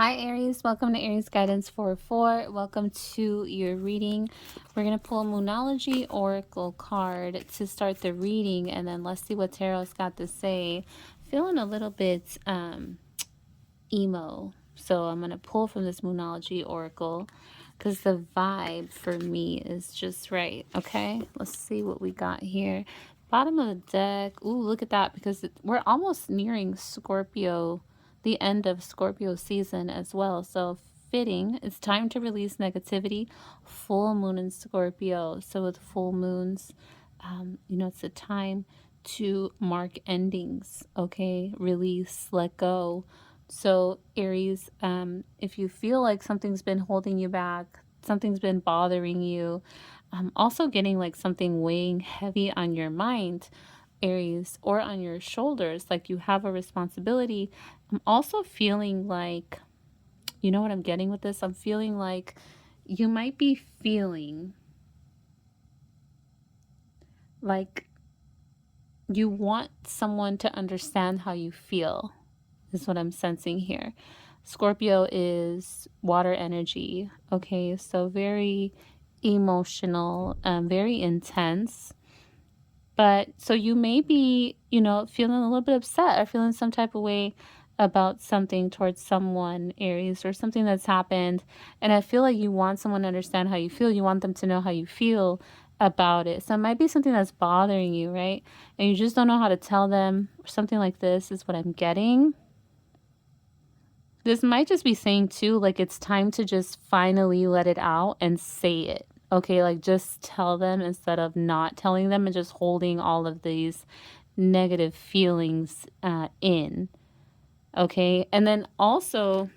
Hi Aries, welcome to Aries Guidance 4-4. Welcome to your reading. We're going to pull a Moonology Oracle card to start the reading, and then let's see what Tarot's got to say. Feeling a little bit emo, so I'm going to pull from this Moonology Oracle because the vibe for me is just right. Okay, let's see what we got here. Bottom of the deck. Ooh, look at that, because we're almost nearing Scorpio, the end of Scorpio season as well. So fitting, it's time to release negativity. Full moon in Scorpio. So with full moons, it's a time to mark endings. Okay, release, let go. So Aries, if you feel like something's been holding you back, something's been bothering you, also getting like something weighing heavy on your mind, Aries, or on your shoulders, like you have a responsibility. I'm also feeling like, you know what I'm getting with this? I'm feeling like you might be feeling like you want someone to understand how you feel, is what I'm sensing here. Scorpio is water energy, okay? So very emotional, very intense. But so you may be, feeling a little bit upset or feeling some type of way about something towards someone, Aries, or something that's happened. And I feel like you want someone to understand how you feel. You want them to know how you feel about it. So it might be something that's bothering you, right? And you just don't know how to tell them. Something like this is what I'm getting. This might just be saying too, like it's time to just finally let it out and say it. Okay, like just tell them instead of not telling them and just holding all of these negative feelings in. Okay, and then also,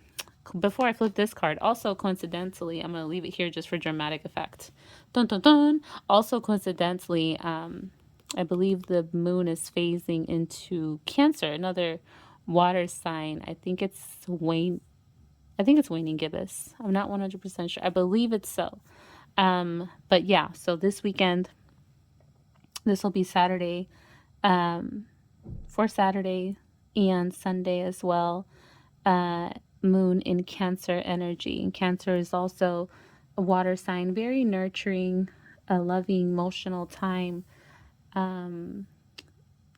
before I flip this card, also coincidentally, I'm going to leave it here just for dramatic effect. Dun dun dun. Also coincidentally, I believe the moon is phasing into Cancer, another water sign. I think it's waning gibbous. I'm not 100% sure. I believe it's so. But yeah, so this weekend, this will be Saturday, for Saturday and Sunday as well. Moon in Cancer energy. And Cancer is also a water sign, very nurturing, a loving, emotional time.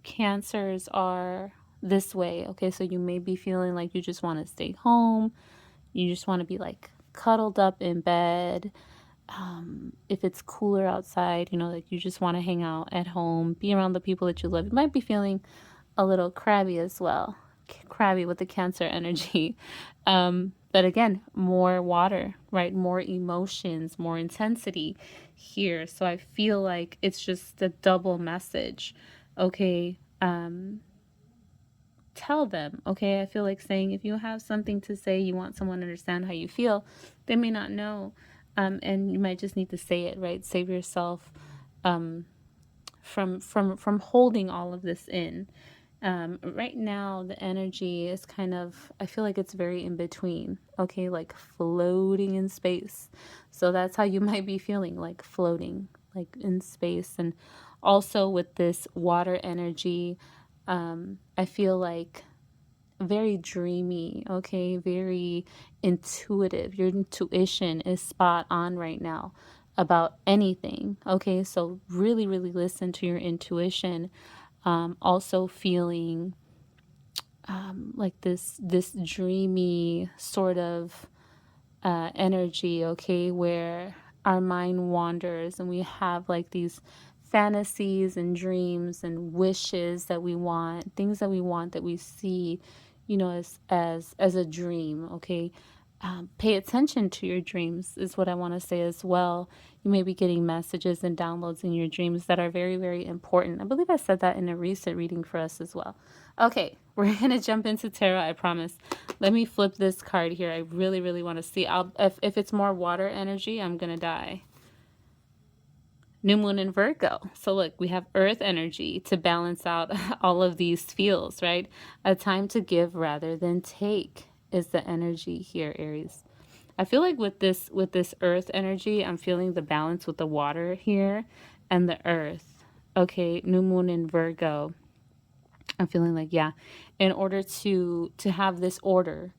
Cancers are this way. Okay, so you may be feeling like you just want to stay home. You just want to be like cuddled up in bed. If it's cooler outside, like you just want to hang out at home, be around the people that you love. You might be feeling a little crabby as well. Crabby with the Cancer energy. But again, more water, right? More emotions, more intensity here. So I feel like it's just a double message. Okay. Tell them. Okay. I feel like saying, if you have something to say, you want someone to understand how you feel, they may not know. And you might just need to say it, right? Save yourself from holding all of this in. Right now, the energy is kind of, I feel like it's very in between, okay, like floating in space. So that's how you might be feeling, like floating, like in space. And also with this water energy, I feel like very dreamy, okay, very intuitive. Your intuition is spot on right now about anything, okay? So really, really listen to your intuition. Also feeling like this dreamy sort of energy, okay, where our mind wanders and we have like these fantasies and dreams and wishes that we want, things that we want, that we see, as a dream, okay. Pay attention to your dreams is what I want to say as well. You may be getting messages and downloads in your dreams that are very, very important. I believe I said that in a recent reading for us as well. Okay, we're going to jump into tarot, I promise. Let me flip this card here. I really, really want to see. If it's more water energy, I'm going to die. New moon in Virgo. So look, we have earth energy to balance out all of these feels, right? A time to give rather than take is the energy here, Aries. I feel like with this earth energy, I'm feeling the balance with the water here and the earth. Okay, new moon in Virgo. I'm feeling like, yeah, in order to have this order,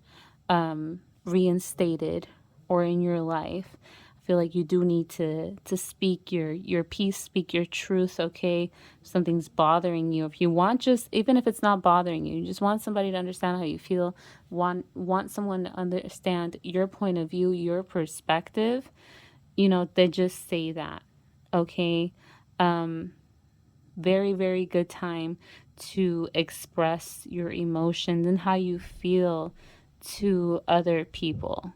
reinstated or in your life. I feel like you do need to speak your piece, speak your truth, okay? If something's bothering you. If you want, just even if it's not bothering you, you just want somebody to understand how you feel, want someone to understand your point of view, your perspective, they just say that. Okay? Very, very good time to express your emotions and how you feel to other people.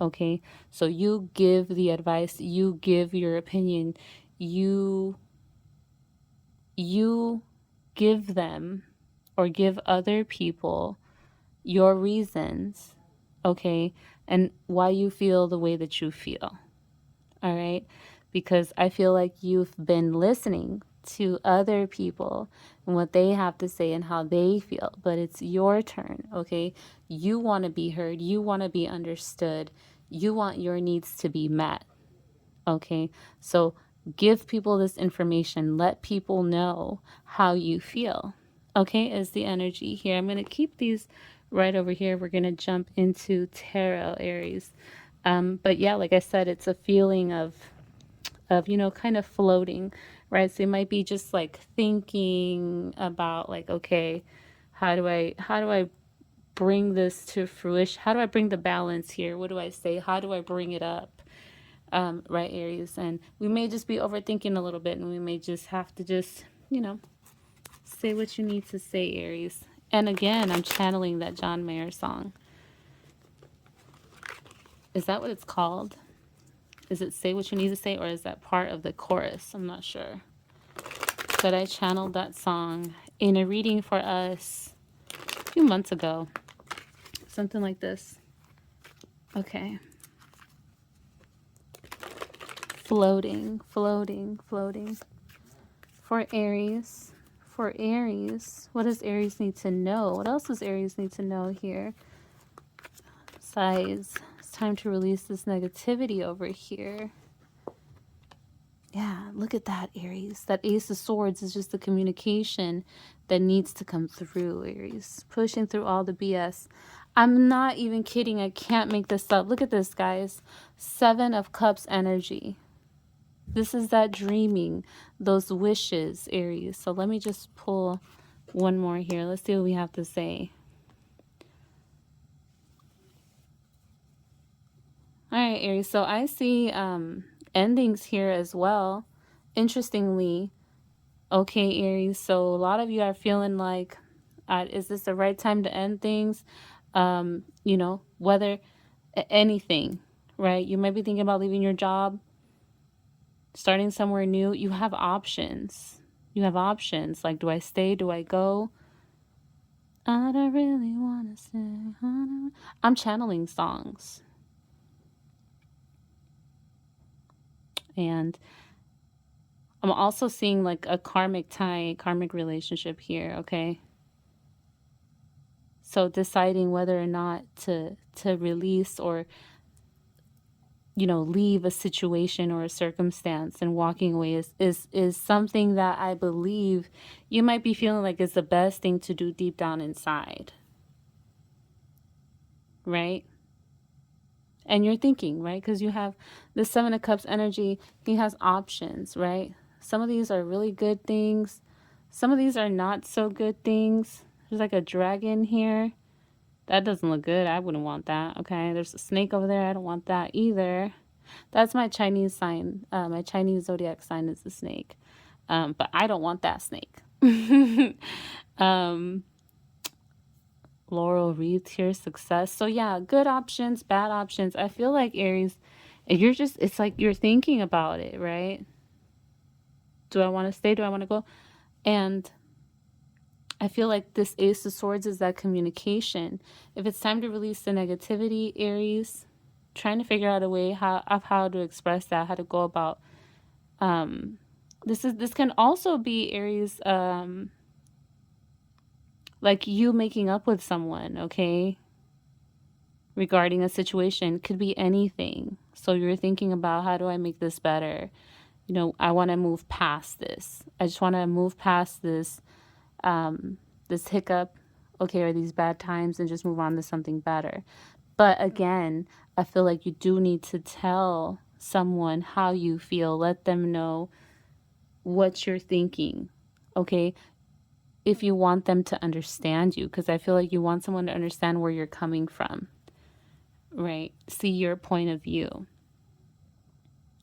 Okay? So you give the advice, you give your opinion, you you give them or give other people your reasons, okay? And why you feel the way that you feel. All right? Because I feel like you've been listening to other people and what they have to say and how they feel, but it's your turn, okay? You want to be heard, you want to be understood, you want your needs to be met, okay? So give people this information, let people know how you feel, okay? Is the energy here. I'm going to keep these right over here. We're going to jump into tarot, Aries. But yeah, like I said, it's a feeling of kind of floating, right? So you might be just like thinking about like, okay, how do I bring this to fruition? How do I bring the balance here? What do I say? How do I bring it up? Right, Aries? And we may just be overthinking a little bit, and we may just have to just, say what you need to say, Aries. And again, I'm channeling that John Mayer song. Is that what it's called? Is it Say What You Need to Say, or is that part of the chorus? I'm not sure. But I channeled that song in a reading for us a few months ago. Something like this. Okay. Floating, floating, floating. For Aries. For Aries. What does Aries need to know? What else does Aries need to know here? Besides, it's time to release this negativity over here. Yeah, look at that, Aries. That Ace of Swords is just the communication that needs to come through, Aries. Pushing through all the BS. I'm not even kidding. I can't make this up. Look at this, guys. 7 of Cups energy. This is that dreaming, those wishes, Aries. So let me just pull one more here. Let's see what we have to say. All right, Aries. So I see endings here as well. Interestingly, okay, Aries. So a lot of you are feeling like, is this the right time to end things? Whether anything, right? You might be thinking about leaving your job, starting somewhere new. You have options. You have options. Like, do I stay? Do I go? I don't really want to stay. I'm channeling songs. And I'm also seeing like a karmic tie, karmic relationship here, okay? So deciding whether or not to release or leave a situation or a circumstance and walking away is something that I believe you might be feeling like is the best thing to do deep down inside. Right? And you're thinking, right? Because you have the 7 of Cups energy. He has options, right? Some of these are really good things. Some of these are not so good things. There's like a dragon here. That doesn't look good. I wouldn't want that. Okay. There's a snake over there. I don't want that either. That's my Chinese sign. My Chinese zodiac sign is the snake. But I don't want that snake. Laurel wreath here, success. So yeah, good options, bad options. I feel like Aries, it's like you're thinking about it, right? Do I want to stay? Do I want to go? And I feel like this Ace of Swords is that communication. If it's time to release the negativity, Aries, trying to figure out a way how to express that, how to go about. This can also be Aries, like you making up with someone, okay? Regarding a situation, could be anything. So you're thinking about, how do I make this better? I want to move past this. I just want to move past this this hiccup, okay, or these bad times, and just move on to something better. But again, I feel like you do need to tell someone how you feel. Let them know what you're thinking. Okay? If you want them to understand you, because I feel like you want someone to understand where you're coming from, right? See your point of view.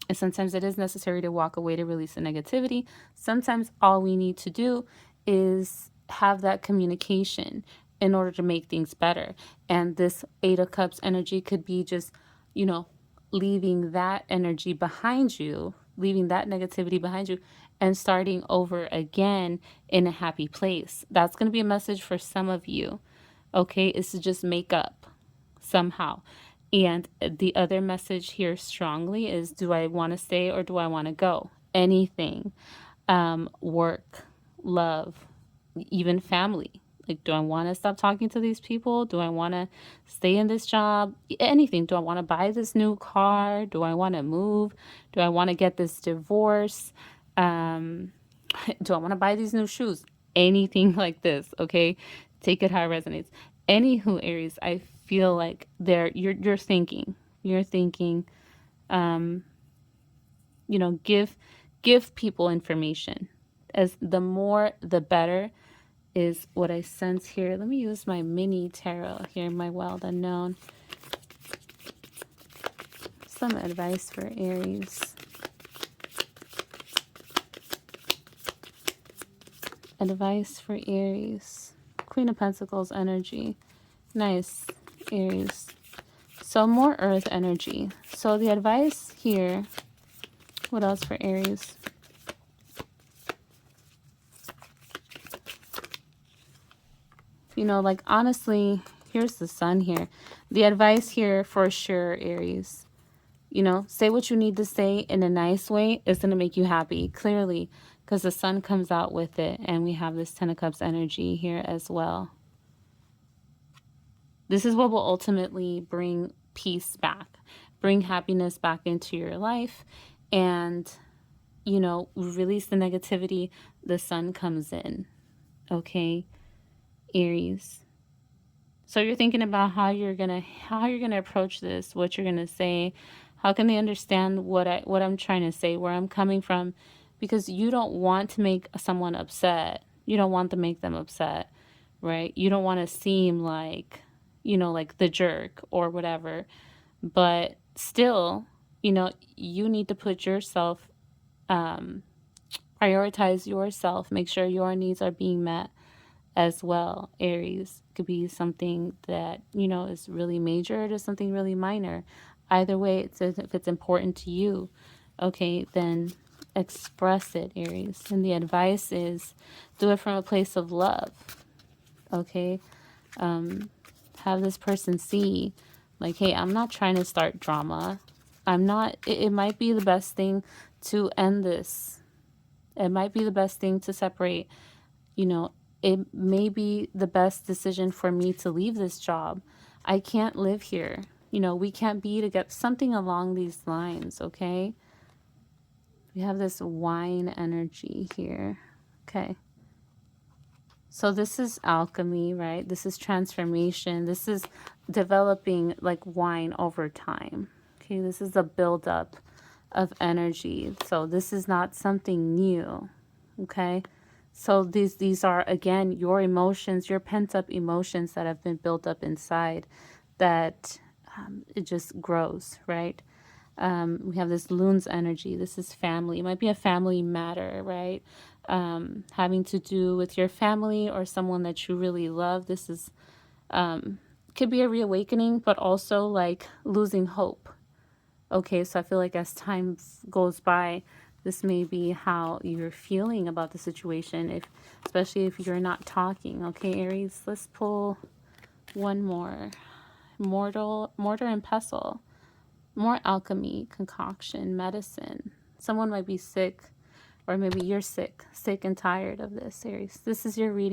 And sometimes it is necessary to walk away to release the negativity. Sometimes all we need to do is have that communication in order to make things better. And this Eight of Cups energy could be just, you know, leaving that energy behind you, leaving that negativity behind you, and starting over again in a happy place. That's going to be a message for some of you, okay? Is to just make up somehow. And the other message here strongly is, do I want to stay or do I want to go? Anything. Work, love, even family. Like, do I want to stop talking to these people? Do I want to stay in this job? Anything. Do I want to buy this new car? Do I want to move? Do I want to get this divorce? Um, do I want to buy these new shoes? Anything like this, okay? Take it how it resonates. Anywho, Aries, I feel like you're thinking. You're thinking, you know, give people information. As the more the better is what I sense here. Let me use my mini tarot here, my wild unknown. Some advice for Aries. Advice for Aries. Queen of Pentacles energy. Nice, Aries. So more earth energy. So the advice here, what else for Aries? You know, like honestly, here's the sun here. The advice here for sure, Aries. You know, say what you need to say in a nice way. It's going to make you happy, clearly, because the sun comes out with it. And we have this Ten of Cups energy here as well. This is what will ultimately bring peace back, bring happiness back into your life. And, you know, release the negativity. The sun comes in. Okay, Aries. So you're thinking about how you're gonna approach this, what you're gonna say, how can they understand what I'm trying to say, where I'm coming from, because you don't want to make someone upset. You don't want to make them upset, right? You don't want to seem like, you know, like the jerk or whatever. But still, you know, you need to put yourself, prioritize yourself, make sure your needs are being met as well. Aries could be something that, you know, is really major to something really minor. Either way, it says if it's important to you, okay, then express it, Aries. And the advice is do it from a place of love, okay? Have this person see, like, hey, I'm not trying to start drama. I'm not, it might be the best thing to end this. It might be the best thing to separate. You know, it may be the best decision for me to leave this job. I can't live here. You know, we can't be together. Something along these lines, okay? We have this wine energy here. Okay. So this is alchemy, right? This is transformation. This is developing like wine over time. Okay, this is a buildup of energy. So this is not something new. Okay. So these are, again, your emotions, your pent-up emotions that have been built up inside that it just grows, right? We have this loon's energy. This is family. It might be a family matter, right? Having to do with your family or someone that you really love. This is could be a reawakening, but also like losing hope. Okay, so I feel like as time goes by, this may be how you're feeling about the situation, if especially if you're not talking. Okay, Aries, let's pull one more. Mortar and pestle. More alchemy, concoction, medicine. Someone might be sick, or maybe you're sick and tired of this, Aries. This is your reading.